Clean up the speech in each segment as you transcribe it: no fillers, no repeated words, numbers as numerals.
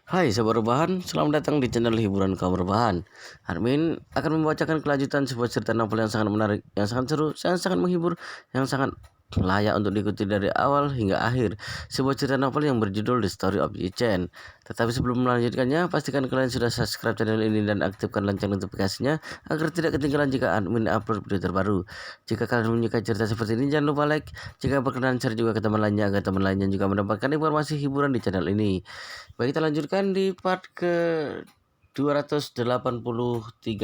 Hai sahabat rebahan, selamat datang di channel hiburan kaum rebahan. Armin akan membacakan kelanjutan sebuah cerita novel yang sangat menarik, yang sangat seru, yang sangat menghibur, yang sangat layak untuk diikuti dari awal hingga akhir. Sebuah cerita novel yang berjudul The Story of Yi Chen. Tetapi sebelum melanjutkannya, pastikan kalian sudah subscribe channel ini dan aktifkan lonceng notifikasinya agar tidak ketinggalan jika Admin upload video terbaru. Jika kalian menyukai cerita seperti ini, jangan lupa like. Jika berkenan, share juga ke teman lainnya agar teman lainnya juga mendapatkan informasi hiburan di channel ini. Baik, kita lanjutkan di part ke 283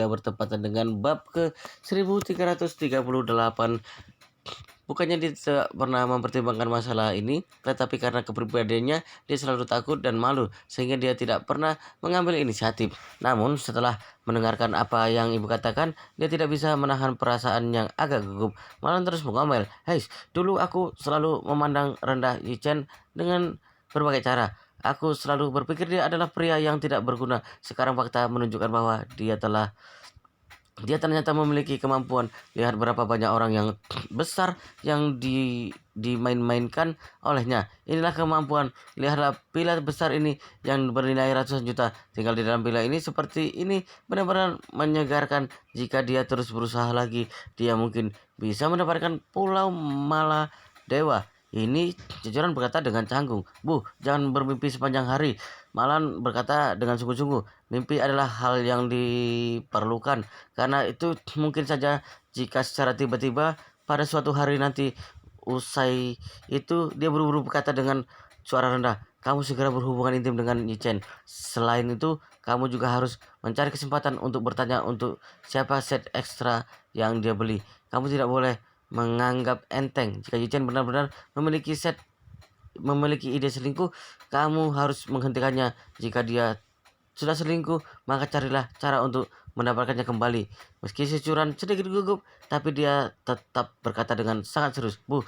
bertepatan dengan bab ke 1338. Bukannya dia tidak pernah mempertimbangkan masalah ini, tetapi karena kepribadiannya dia selalu takut dan malu sehingga dia tidak pernah mengambil inisiatif. Namun setelah mendengarkan apa yang ibu katakan, dia tidak bisa menahan perasaan yang agak gugup, malah terus mengomel. Hei, dulu aku selalu memandang rendah Yichen dengan berbagai cara. Aku selalu berpikir dia adalah pria yang tidak berguna. Sekarang fakta menunjukkan bahwa dia ternyata memiliki kemampuan. Lihat berapa banyak orang yang besar yang dimain-mainkan olehnya. Inilah kemampuan. Lihatlah pila besar ini yang bernilai ratusan juta. Tinggal di dalam pila ini seperti ini benar-benar menyegarkan. Jika dia terus berusaha lagi, dia mungkin bisa mendapatkan Pulau Maladewa. Ini jajaran berkata dengan canggung. Bu, jangan bermimpi sepanjang hari. Malan berkata dengan sungguh-sungguh. Mimpi adalah hal yang diperlukan. Karena itu mungkin saja jika secara tiba-tiba pada suatu hari nanti usai itu dia buru-buru berkata dengan suara rendah, kamu segera berhubungan intim dengan Yichen. Selain itu, kamu juga harus mencari kesempatan untuk bertanya untuk siapa set ekstra yang dia beli. Kamu tidak boleh menganggap enteng jika Yichen benar-benar memiliki ide selingkuh. Kamu harus menghentikannya. Jika dia sudah selingkuh, maka carilah cara untuk mendapatkannya kembali. Meski securan sedikit gugup, tapi dia tetap berkata dengan sangat serius, Bu,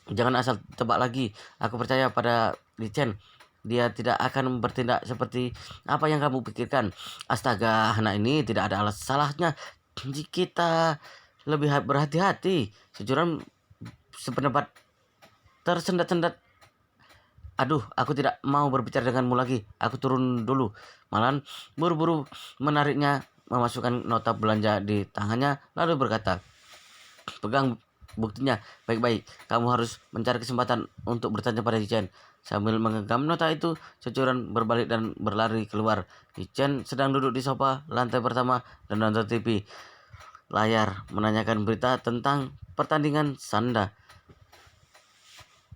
jangan asal tebak lagi. Aku percaya pada Chen. Dia tidak akan bertindak seperti apa yang kamu pikirkan. Astaga, anak ini tidak ada salahnya jika kita lebih berhati-hati. Securan sependapat tersendat-sendat. Aduh, aku tidak mau berbicara denganmu lagi. Aku turun dulu. Malan buru-buru menariknya, memasukkan nota belanja di tangannya, lalu berkata, pegang buktinya baik-baik. Kamu harus mencari kesempatan untuk bertanya pada Yichen. Sambil menggenggam nota itu, Securan berbalik dan berlari keluar. Yichen sedang duduk di sofa lantai pertama dan nonton TV. Layar menanyakan berita tentang pertandingan sanda.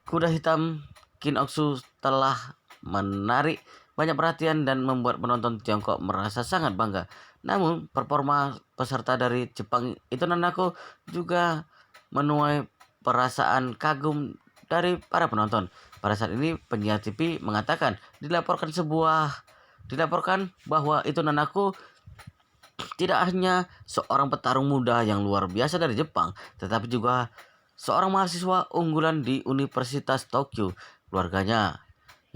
Kuda hitam Qin Oksu telah menarik banyak perhatian dan membuat penonton Tiongkok merasa sangat bangga. Namun, performa peserta dari Jepang itu Nanako juga menuai perasaan kagum dari para penonton. Pada saat ini, penyiar TV mengatakan dilaporkan bahwa itu Nanako tidak hanya seorang petarung muda yang luar biasa dari Jepang, tetapi juga seorang mahasiswa unggulan di Universitas Tokyo. Keluarganya,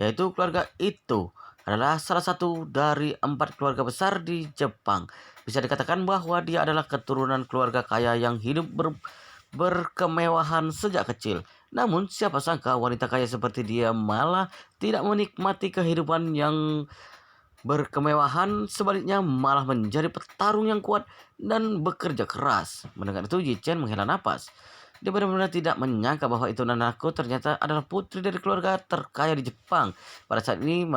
yaitu keluarga Ito, adalah salah satu dari 4 keluarga besar di Jepang. Bisa dikatakan bahwa dia adalah keturunan keluarga kaya yang hidup berkemewahan sejak kecil. Namun siapa sangka wanita kaya seperti dia malah tidak menikmati kehidupan yang berkemewahan, sebaliknya malah menjadi petarung yang kuat dan bekerja keras. Mendengar itu, Yichen menghela napas. Dia benar-benar tidak menyangka bahwa itu Nanako ternyata adalah putri dari keluarga terkaya di Jepang. Pada saat ini,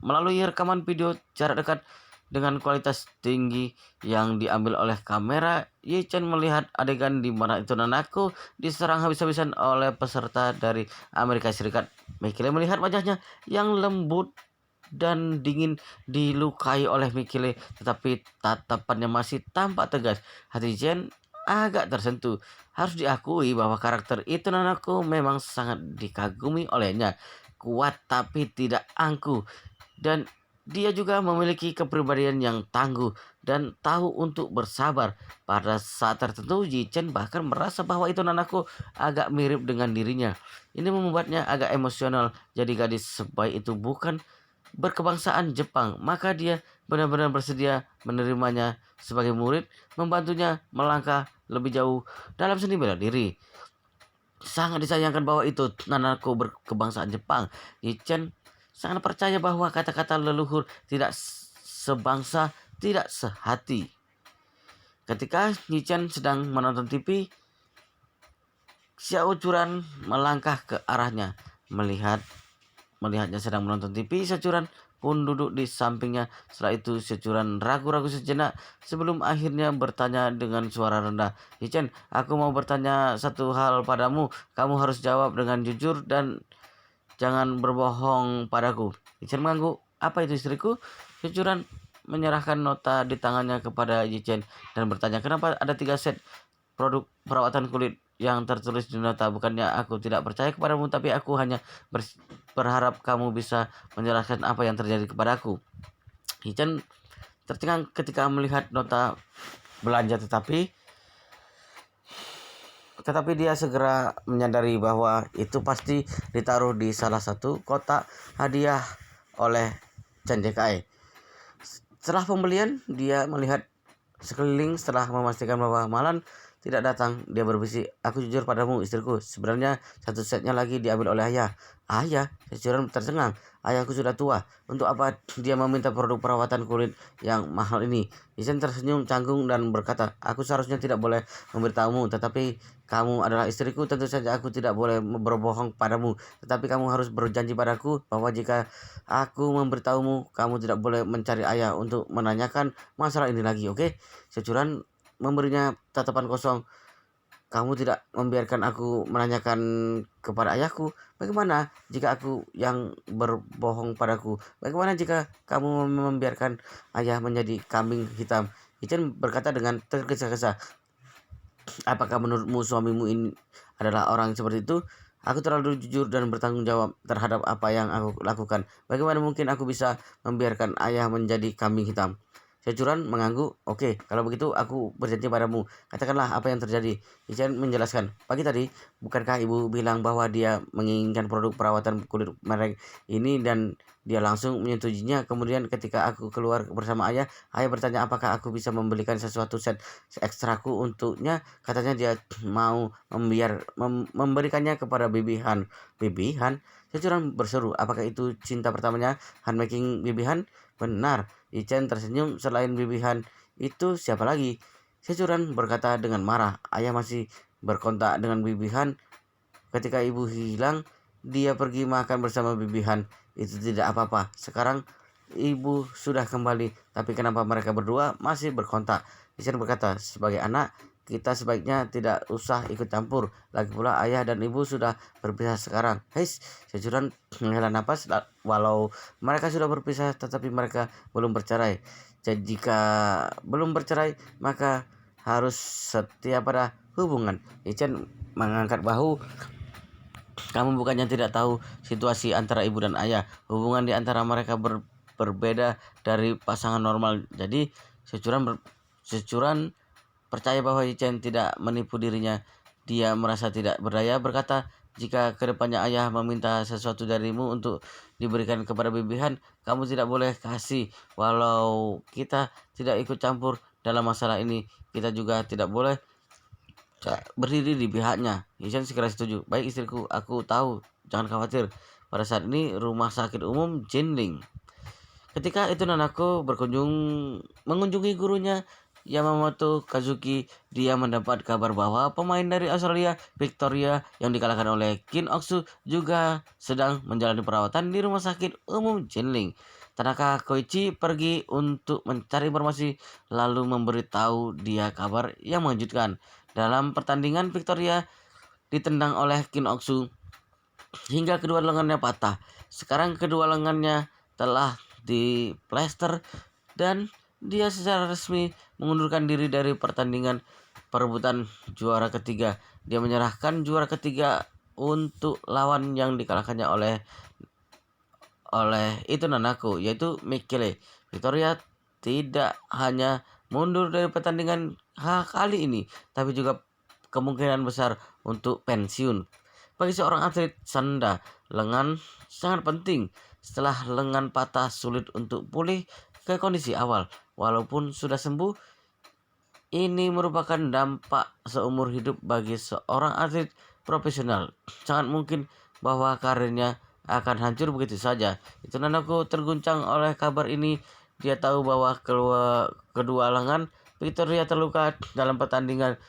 melalui rekaman video jarak dekat dengan kualitas tinggi yang diambil oleh kamera, Yichen melihat adegan di mana itu Nanako diserang habis-habisan oleh peserta dari Amerika Serikat. Mikele melihat wajahnya yang lembut dan dingin dilukai oleh Mikele, tetapi tatapannya masih tampak tegas. Hati Jen agak tersentuh. Harus diakui bahwa karakter itu Nanako memang sangat dikagumi olehnya. Kuat tapi tidak angkuh. Dan dia juga memiliki kepribadian yang tangguh dan tahu untuk bersabar. Pada saat tertentu, Yichen bahkan merasa bahwa itu Nanako agak mirip dengan dirinya. Ini membuatnya agak emosional. Jadi gadis sebaik itu bukan berkebangsaan Jepang, maka dia benar-benar bersedia menerimanya sebagai murid, membantunya melangkah lebih jauh dalam seni bela diri. Sangat disayangkan bahwa itu Nanako berkebangsaan Jepang. Yichen sangat percaya bahwa kata-kata leluhur tidak sebangsa, tidak sehati. Ketika Yichen sedang menonton TV, Xiao Churan melangkah ke arahnya. Melihatnya sedang menonton TV, Xiao Churan pun duduk di sampingnya. Setelah itu Xiao Churan ragu-ragu sejenak sebelum akhirnya bertanya dengan suara rendah, "Yichen, aku mau bertanya satu hal padamu. Kamu harus jawab dengan jujur dan jangan berbohong padaku." Yichen mengangguk. "Apa itu, istriku?" Xiao Churan menyerahkan nota di tangannya kepada Yichen dan bertanya, "Kenapa ada 3 set produk perawatan kulit yang tertulis di nota? Bukannya aku tidak percaya kepadamu, tapi aku hanya berharap kamu bisa menjelaskan apa yang terjadi kepadaku." Yichen tercengang ketika melihat nota belanja, tetapi dia segera menyadari bahwa itu pasti ditaruh di salah satu kotak hadiah oleh Chen Jekai. Setelah pembelian, dia melihat sekeliling setelah memastikan bahwa Malan tidak datang. Dia berbisik, "Aku jujur padamu, istriku. Sebenarnya satu setnya lagi diambil oleh ayah." "Ayah?" Securan tercengang. "Ayahku sudah tua. Untuk apa dia meminta produk perawatan kulit yang mahal ini?" Isen tersenyum canggung dan berkata, "Aku seharusnya tidak boleh memberitahumu, tetapi kamu adalah istriku. Tentu saja aku tidak boleh berbohong padamu. Tetapi kamu harus berjanji padaku bahwa jika aku memberitahumu, kamu tidak boleh mencari ayah untuk menanyakan masalah ini lagi, oke?" Securan memberinya tatapan kosong. "Kamu tidak membiarkan aku menanyakan kepada ayahku. Bagaimana jika aku yang berbohong padaku? Bagaimana jika kamu membiarkan ayah menjadi kambing hitam?" Ichen berkata dengan tergesa-gesa, "Apakah menurutmu suamimu ini adalah orang seperti itu? Aku terlalu jujur dan bertanggung jawab terhadap apa yang aku lakukan. Bagaimana mungkin aku bisa membiarkan ayah menjadi kambing hitam?" Securan mengangguk. "Oke, kalau begitu aku berjanji padamu. Katakanlah apa yang terjadi." Ichen menjelaskan, "Pagi tadi, bukankah ibu bilang bahwa dia menginginkan produk perawatan kulit merek ini dan dia langsung menyetujuinya. Kemudian ketika aku keluar bersama ayah bertanya apakah aku bisa membelikan sesuatu set ekstraku untuknya. Katanya dia mau memberikannya kepada Bibi Han." "Bibi Han?" Securan berseru, "Apakah itu cinta pertamanya Han making Bibi Han?" "Benar." Ichen tersenyum. "Selain Bibi Han, itu siapa lagi?" Securan berkata dengan marah, "Ayah masih berkontak dengan Bibi Han. Ketika ibu hilang, dia pergi makan bersama Bibi Han. Itu tidak apa-apa. Sekarang ibu sudah kembali, tapi kenapa mereka berdua masih berkontak?" Ichen berkata, "Sebagai anak, kita sebaiknya tidak usah ikut campur. Lagi pula ayah dan ibu sudah berpisah sekarang." Securan menghela napas. Walau mereka sudah berpisah, tetapi mereka belum bercerai. Jadi jika belum bercerai, maka harus setia pada hubungan. Ichen mengangkat bahu. "Kamu bukannya tidak tahu situasi antara ibu dan ayah. Hubungan di antara mereka berbeda dari pasangan normal." Jadi Securan percaya bahwa Yichen tidak menipu dirinya. Dia merasa tidak berdaya, berkata, "Jika kedepannya ayah meminta sesuatu darimu untuk diberikan kepada Bibi Han, kamu tidak boleh kasih. Walau kita tidak ikut campur dalam masalah ini, kita juga tidak boleh berdiri di pihaknya." Yichen segera setuju. "Baik istriku, aku tahu. Jangan khawatir." Pada saat ini rumah sakit umum Jinling. Ketika itu Nanako mengunjungi gurunya Yamamoto Kazuki. Dia mendapat kabar bahwa pemain dari Australia, Victoria, yang dikalahkan oleh Kin Oksu juga sedang menjalani perawatan di rumah sakit umum Jinling. Tanaka Koichi pergi untuk mencari informasi lalu memberitahu dia kabar yang mengejutkan. Dalam pertandingan, Victoria ditendang oleh Kin Oksu hingga kedua lengannya patah. Sekarang kedua lengannya telah diplester dan dia secara resmi mengundurkan diri dari pertandingan perebutan juara ketiga. Dia menyerahkan juara ketiga untuk lawan yang dikalahkannya oleh itu Nanako, yaitu Mikele. Victoria tidak hanya mundur dari pertandingan kali ini, tapi juga kemungkinan besar untuk pensiun. Bagi seorang atlet sanda, lengan sangat penting. Setelah lengan patah, sulit untuk pulih ke kondisi awal. Walaupun sudah sembuh, ini merupakan dampak seumur hidup bagi seorang atlet profesional. Sangat mungkin bahwa karirnya akan hancur begitu saja. Itu Nanaku terguncang oleh kabar ini. Dia tahu bahwa kedua lengan Victoria terluka dalam pertandingan,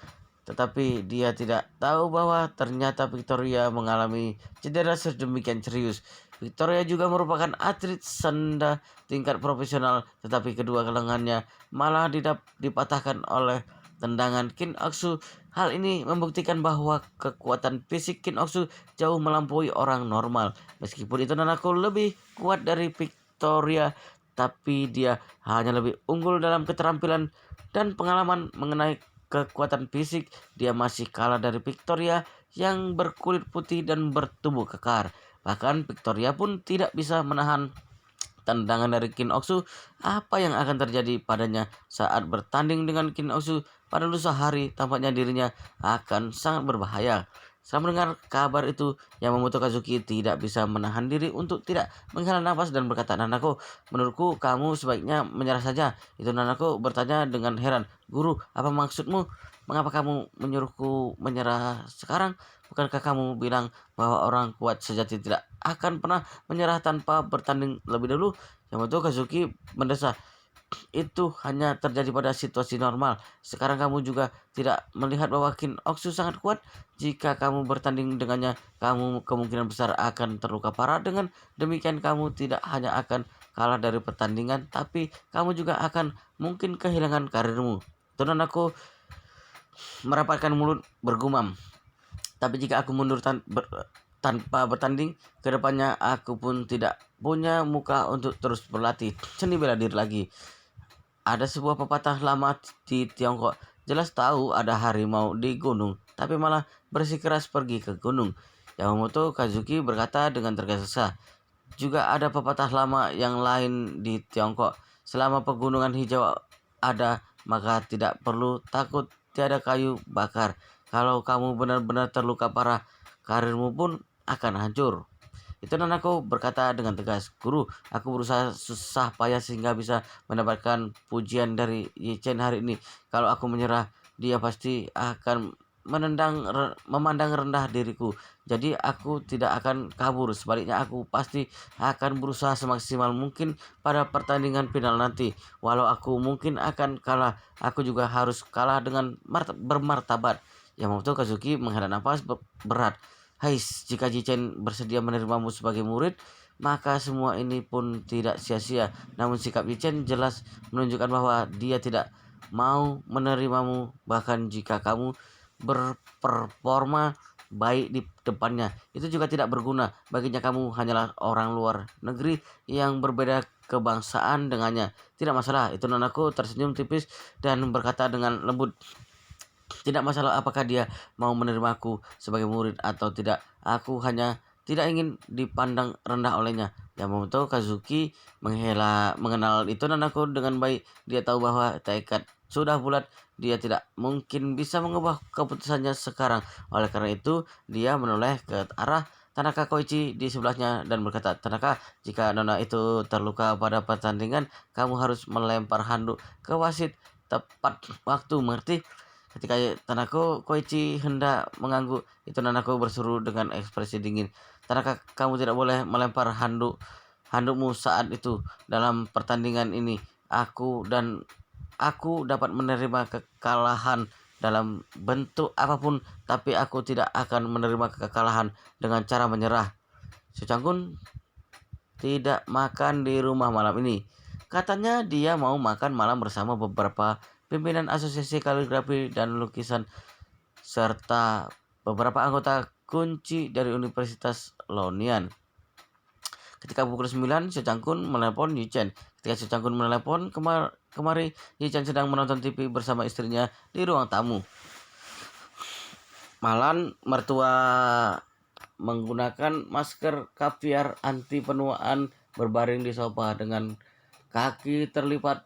tetapi dia tidak tahu bahwa ternyata Victoria mengalami cedera sedemikian serius. Victoria juga merupakan atlet sanda tingkat profesional, tetapi kedua lengannya malah dipatahkan oleh tendangan Kin Oksu. Hal ini membuktikan bahwa kekuatan fisik Kin Oksu jauh melampaui orang normal. Meskipun itu Nanaku lebih kuat dari Victoria, tapi dia hanya lebih unggul dalam keterampilan dan pengalaman. Mengenai kekuatan fisik, dia masih kalah dari Victoria yang berkulit putih dan bertubuh kekar. Bahkan Victoria pun tidak bisa menahan tendangan dari Kin Oksu. Apa yang akan terjadi padanya saat bertanding dengan Kin Oksu pada lusa hari? Tampaknya dirinya akan sangat berbahaya. Setelah mendengar kabar itu, Yamamoto Kazuki tidak bisa menahan diri untuk tidak menghela nafas dan berkata, "Nanako, menurutku kamu sebaiknya menyerah saja." Itu Nanako bertanya dengan heran, "Guru, apa maksudmu? Mengapa kamu menyuruhku menyerah sekarang? Bukankah kamu bilang bahwa orang kuat sejati tidak akan pernah menyerah tanpa bertanding lebih dulu?" Yamamoto Kazuki mendesah, "Itu hanya terjadi pada situasi normal. Sekarang kamu juga tidak melihat bahwa Kin Oksu sangat kuat. Jika kamu bertanding dengannya, kamu kemungkinan besar akan terluka parah. Dengan demikian kamu tidak hanya akan kalah dari pertandingan, tapi kamu juga akan mungkin kehilangan karirmu." Tunan aku merapatkan mulut bergumam, "Tapi jika aku mundur tanpa bertanding, kedepannya aku pun tidak punya muka untuk terus berlatih seni bela diri lagi." Ada sebuah pepatah lama di Tiongkok, jelas tahu ada harimau di gunung, tapi malah bersikeras pergi ke gunung. Yamamoto Kazuki berkata dengan tergesa-gesa. Juga ada pepatah lama yang lain di Tiongkok, selama pegunungan hijau ada, maka tidak perlu takut tiada kayu bakar. Kalau kamu benar-benar terluka parah, karirmu pun akan hancur. Itu Nanako berkata dengan tegas, "Guru, aku berusaha susah payah sehingga bisa mendapatkan pujian dari Yi Chen hari ini. Kalau aku menyerah, dia pasti akan memandang rendah diriku. Jadi aku tidak akan kabur. Sebaliknya aku pasti akan berusaha semaksimal mungkin pada pertandingan final nanti. Walau aku mungkin akan kalah, aku juga harus kalah dengan bermartabat." Yamamoto Kazuki menghela nafas berat. "Hais, jika Jichen bersedia menerimamu sebagai murid, maka semua ini pun tidak sia-sia." Namun sikap Jichen jelas menunjukkan bahwa dia tidak mau menerimamu, bahkan jika kamu berperforma baik di depannya. Itu juga tidak berguna. Baginya kamu hanyalah orang luar negeri yang berbeda kebangsaan dengannya. "Tidak masalah." Itu Nanaku tersenyum tipis dan berkata dengan lembut, "Tidak masalah apakah dia mau menerimaku sebagai murid atau tidak. Aku hanya tidak ingin dipandang rendah olehnya." Yamamoto Kazuki mengenal itu Nanako dengan baik. Dia tahu bahwa tekad sudah bulat. Dia tidak mungkin bisa mengubah keputusannya sekarang. Oleh karena itu, dia menoleh ke arah Tanaka Koichi di sebelahnya dan berkata, "Tanaka, jika nona itu terluka pada pertandingan, kamu harus melempar handuk ke wasit tepat waktu, mengerti?" Ketika Tanaka Koichi hendak mengangguk, itu Nanako berseru dengan ekspresi dingin, "Tanaka, kamu tidak boleh melempar handukmu saat itu. Dalam pertandingan ini, aku dapat menerima kekalahan dalam bentuk apapun, tapi aku tidak akan menerima kekalahan dengan cara menyerah." Sucangkun tidak makan di rumah malam ini. Katanya dia mau makan malam bersama beberapa pimpinan asosiasi kaligrafi dan lukisan serta beberapa anggota kunci dari Universitas Lonian. Ketika pukul 9, Secangkun menelepon Yichen. Ketika Secangkun menelepon kemari, Yichen sedang menonton TV bersama istrinya di ruang tamu. Malan mertua menggunakan masker kaviar anti penuaan berbaring di sofa dengan kaki terlipat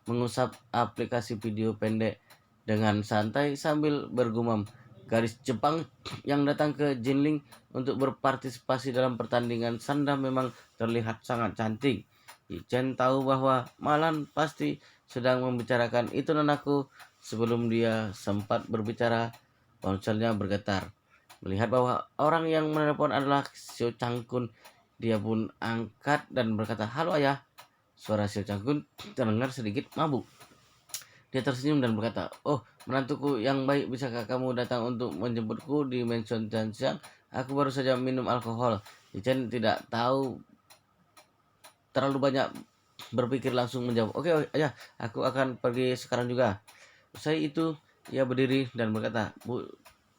mengusap aplikasi video pendek dengan santai sambil bergumam. Gadis Jepang yang datang ke Jinling untuk berpartisipasi dalam pertandingan sanda memang terlihat sangat cantik. Ichen tahu bahwa Malan pasti sedang membicarakan itu Nanaku. Sebelum dia sempat berbicara, ponselnya bergetar. Melihat bahwa orang yang menelpon adalah Seo Changkun, Dia pun angkat dan berkata, "Halo ayah." Suara Xiao Changkun terdengar sedikit mabuk. Dia tersenyum dan berkata, "Oh, menantuku yang baik, bisakah kamu datang untuk menjemputku di Mansion Siang? Aku baru saja minum alkohol." Yichen tidak tahu terlalu banyak berpikir, langsung menjawab, "Oke, ayah, aku akan pergi sekarang juga." Usai itu, ia berdiri dan berkata,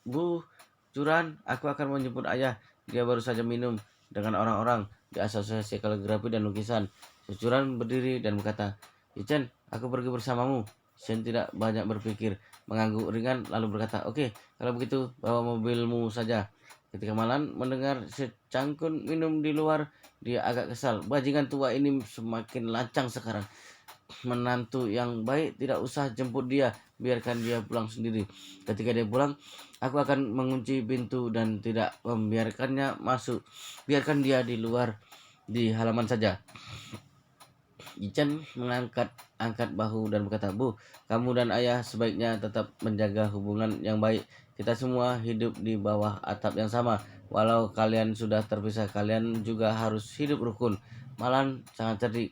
Bu, Curan, aku akan menjemput ayah. Dia baru saja minum dengan orang-orang di Asosiasi Kaligrafi dan Lukisan." Curan berdiri dan berkata, "Yichen, aku pergi bersamamu." Shen tidak banyak berpikir, mengangguk ringan lalu berkata, "Oke, kalau begitu bawa mobilmu saja." Ketika Malan mendengar secangkun minum di luar, dia agak kesal. Bajingan tua ini semakin lancang sekarang. Menantu yang baik tidak usah jemput dia, biarkan dia pulang sendiri. Ketika dia pulang, aku akan mengunci pintu dan tidak membiarkannya masuk. Biarkan dia di luar di halaman saja. Yichen angkat bahu dan berkata, "Bu, kamu dan ayah sebaiknya tetap menjaga hubungan yang baik. Kita semua hidup di bawah atap yang sama. Walau kalian sudah terpisah, kalian juga harus hidup rukun." Malan sangat cerdik.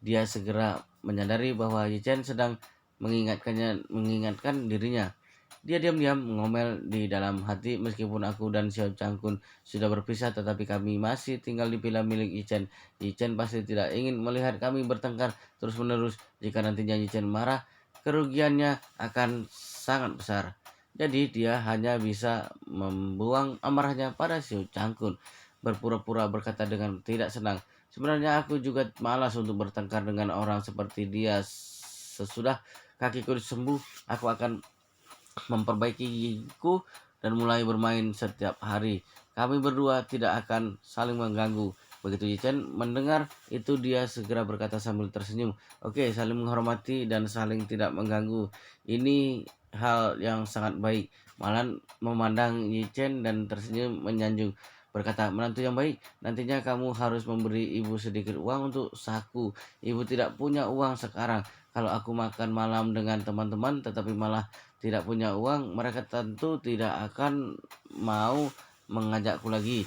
Dia segera menyadari bahwa Yichen sedang mengingatkan dirinya. Dia diam-diam ngomel di dalam hati, "Meskipun aku dan Xiao Changkun sudah berpisah, tetapi kami masih tinggal di villa milik Yichen. Yichen pasti tidak ingin melihat kami bertengkar terus-menerus. Jika nantinya Yichen marah, kerugiannya akan sangat besar." Jadi dia hanya bisa membuang amarahnya pada Xiao Changkun, berpura-pura berkata dengan tidak senang, "Sebenarnya aku juga malas untuk bertengkar dengan orang seperti dia. Sesudah kakiku sembuh, aku akan memperbaiki gigiku dan mulai bermain setiap hari. Kami berdua tidak akan saling mengganggu." Begitu Yichen mendengar itu, dia segera berkata sambil tersenyum, "Oke, saling menghormati dan saling tidak mengganggu. Ini hal yang sangat baik." Malan memandang Yichen dan tersenyum menyanjung, berkata, "Menantu yang baik, nantinya kamu harus memberi ibu sedikit uang untuk saku. Ibu tidak punya uang sekarang. Kalau aku makan malam dengan teman-teman tetapi malah tidak punya uang, mereka tentu tidak akan mau mengajakku lagi."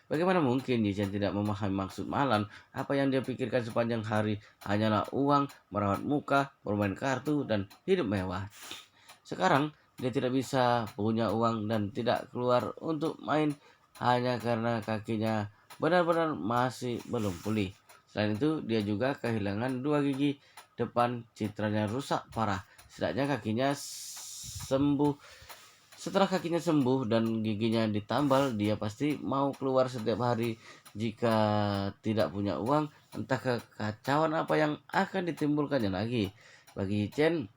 Bagaimana mungkin Yichen tidak memahami maksud Malan? Apa yang dia pikirkan sepanjang hari hanyalah uang, merawat muka, bermain kartu, dan hidup mewah. Sekarang dia tidak bisa punya uang dan tidak keluar untuk main hanya karena kakinya benar-benar masih belum pulih. Selain itu, dia juga kehilangan dua gigi depan, citranya rusak parah. Setidaknya kakinya sembuh. Setelah kakinya sembuh dan giginya ditambal, dia pasti mau keluar setiap hari. Jika tidak punya uang, entah kekacauan apa yang akan ditimbulkannya lagi. Bagi Chen,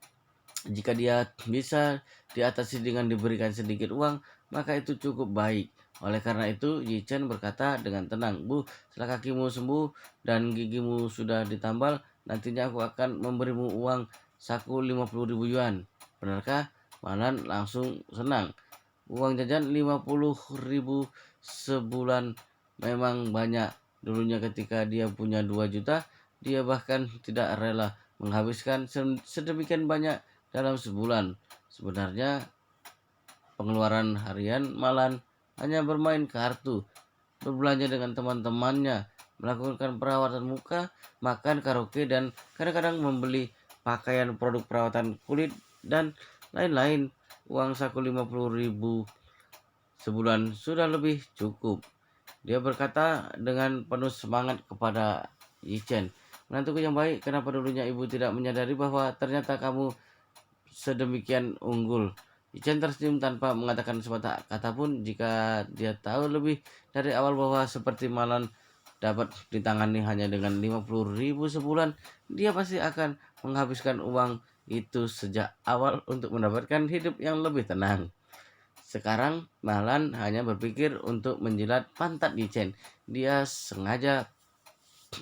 jika dia bisa diatasi dengan diberikan sedikit uang, maka itu cukup baik. Oleh karena itu, Yichen berkata dengan tenang, "Bu, setelah kakimu sembuh dan gigimu sudah ditambal, nantinya aku akan memberimu uang saku 50.000 yuan. Benarkah?" Malan langsung senang. Uang jajan 50.000 sebulan memang banyak. Dulunya ketika dia punya 2 juta, dia bahkan tidak rela menghabiskan sedemikian banyak dalam sebulan. Sebenarnya pengeluaran harian Malan hanya bermain kartu, berbelanja dengan teman-temannya, melakukan perawatan muka, makan karaoke, dan kadang-kadang membeli pakaian produk perawatan kulit dan lain-lain. Uang saku 50.000 sebulan sudah lebih cukup. Dia berkata dengan penuh semangat kepada Yichen, "Menantuku yang baik, kenapa dulunya ibu tidak menyadari bahwa ternyata kamu sedemikian unggul?" Yichen tersenyum tanpa mengatakan sepatah kata pun. Jika dia tahu lebih dari awal bahwa seperti Malan dapat ditangani hanya dengan 50.000 sebulan, dia pasti akan menghabiskan uang itu sejak awal untuk mendapatkan hidup yang lebih tenang. Sekarang Malan hanya berpikir untuk menjilat pantat Yichen. Dia sengaja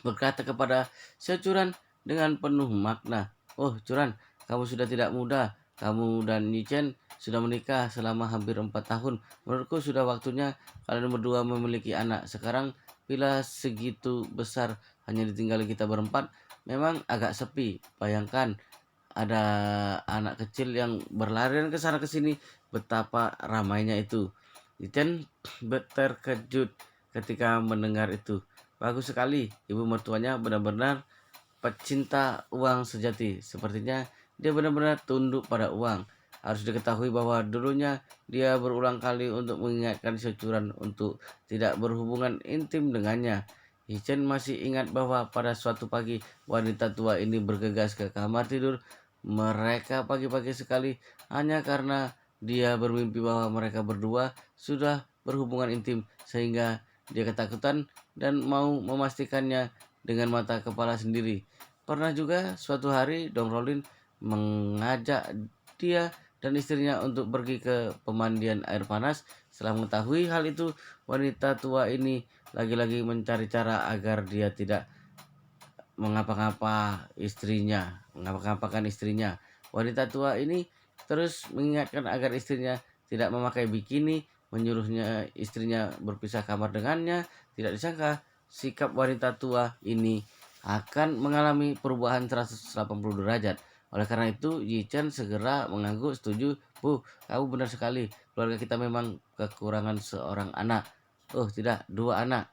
berkata kepada securan dengan penuh makna, "Oh Curan, kamu sudah tidak muda. Kamu dan Yichen sudah menikah selama hampir 4 tahun. Menurutku sudah waktunya kalian berdua memiliki anak. Sekarang bila segitu besar hanya ditinggali kita berempat, memang agak sepi. Bayangkan ada anak kecil yang berlarian ke sana ke sini, betapa ramainya itu." Yichen terkejut ketika mendengar itu. Bagus sekali, ibu mertuanya benar-benar pecinta uang sejati. Sepertinya dia benar-benar tunduk pada uang. Harus diketahui bahwa dulunya dia berulang kali untuk mengingatkan securan untuk tidak berhubungan intim dengannya. Hichen masih ingat bahwa pada suatu pagi wanita tua ini bergegas ke kamar tidur mereka pagi-pagi sekali hanya karena dia bermimpi bahwa mereka berdua sudah berhubungan intim sehingga dia ketakutan dan mau memastikannya dengan mata kepala sendiri. Pernah juga suatu hari Dong Rolin mengajak dia dan istrinya untuk pergi ke pemandian air panas. Setelah mengetahui hal itu, wanita tua ini lagi-lagi mencari cara agar dia tidak mengapa-ngapakan istrinya. Wanita tua ini terus mengingatkan agar istrinya tidak memakai bikini, menyuruhnya istrinya berpisah kamar dengannya. Tidak disangka sikap wanita tua ini akan mengalami perubahan 180 derajat. Oleh karena itu, Yi Chen segera mengangguk setuju. Bu, kamu benar sekali. Keluarga kita memang kekurangan seorang anak. Oh tidak, 2 anak.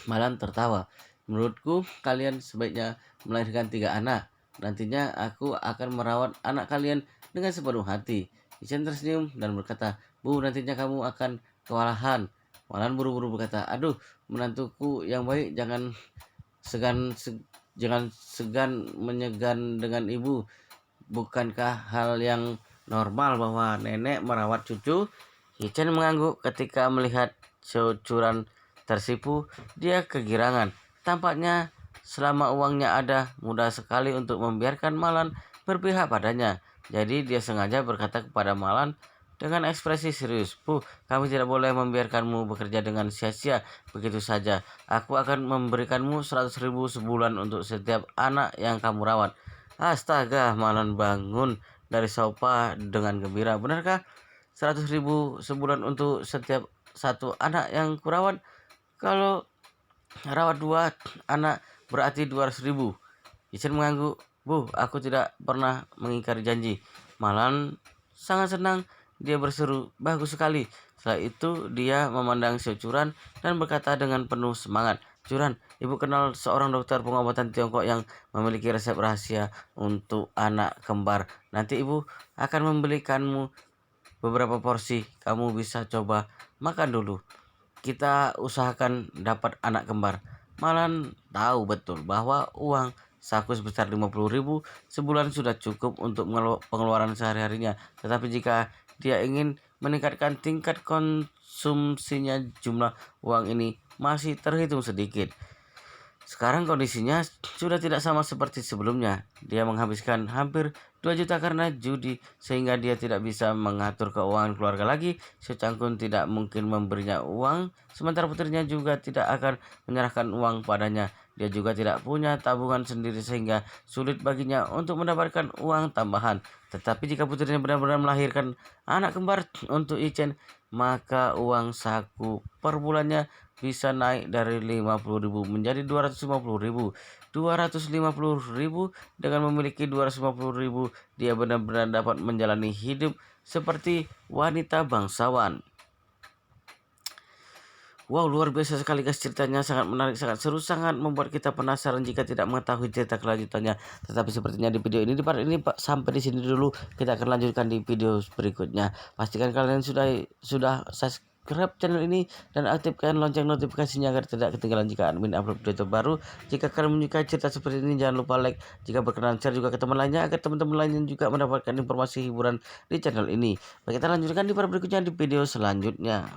Malan tertawa. Menurutku kalian sebaiknya melahirkan 3 anak. Nantinya aku akan merawat anak kalian dengan sepenuh hati. Ichen tersenyum dan berkata, Bu, nantinya kamu akan kewalahan. Malan buru-buru berkata, aduh, menantuku yang baik, jangan segan menyegan dengan ibu. Bukankah hal yang normal bahwa nenek merawat cucu? Ichen mengangguk ketika melihat cucuran tersipu. Dia kegirangan. Tampaknya selama uangnya ada, mudah sekali untuk membiarkan Malan berpihak padanya. Jadi dia sengaja berkata kepada Malan dengan ekspresi serius, Bu, kami tidak boleh membiarkanmu bekerja dengan sia-sia begitu saja. Aku akan memberikanmu 100.000 sebulan untuk setiap anak yang kamu rawat. Astaga, Malan bangun dari sofa dengan gembira. Benarkah 100.000 sebulan untuk setiap satu anak yang kurawat? Kalau rawat 2 anak berarti 200.000. Ichen mengangguk. Bu, aku tidak pernah mengingkari janji. Malan sangat senang. Dia berseru, bagus sekali. Setelah itu dia memandang Curan dan berkata dengan penuh semangat, Curan, ibu kenal seorang dokter pengobatan Tiongkok yang memiliki resep rahasia untuk anak kembar. Nanti ibu akan membelikanmu beberapa porsi. Kamu bisa coba makan dulu. Kita usahakan dapat anak kembar. Malan tahu betul bahwa uang saku sebesar 50.000 sebulan sudah cukup untuk pengeluaran sehari-harinya. Tetapi jika dia ingin meningkatkan tingkat konsumsinya, jumlah uang ini masih terhitung sedikit. Sekarang kondisinya sudah tidak sama seperti sebelumnya. Dia menghabiskan hampir 2 juta karena judi, sehingga dia tidak bisa mengatur keuangan keluarga lagi. Secangkun tidak mungkin memberinya uang, sementara putrinya juga tidak akan menyerahkan uang padanya. Dia juga tidak punya tabungan sendiri sehingga sulit baginya untuk mendapatkan uang tambahan. Tetapi jika putrinya benar-benar melahirkan anak kembar untuk Ichen, maka uang saku per bulannya bisa naik dari 50.000 menjadi 250.000. 250.000 dengan memiliki 250.000, dia benar-benar dapat menjalani hidup seperti wanita bangsawan. Wow, luar biasa sekali guys, ceritanya sangat menarik, sangat seru, sangat membuat kita penasaran jika tidak mengetahui cerita kelanjutannya. Tetapi sepertinya di video ini, di part ini sampai di sini dulu. Kita akan lanjutkan di video berikutnya. Pastikan kalian sudah subscribe channel ini dan aktifkan lonceng notifikasinya agar tidak ketinggalan jika admin upload video terbaru. Jika kalian menyukai cerita seperti ini, jangan lupa like. Jika berkenan, share juga ke teman lainnya agar teman-teman lainnya juga mendapatkan informasi hiburan di channel ini. Baik, kita lanjutkan di part berikutnya di video selanjutnya.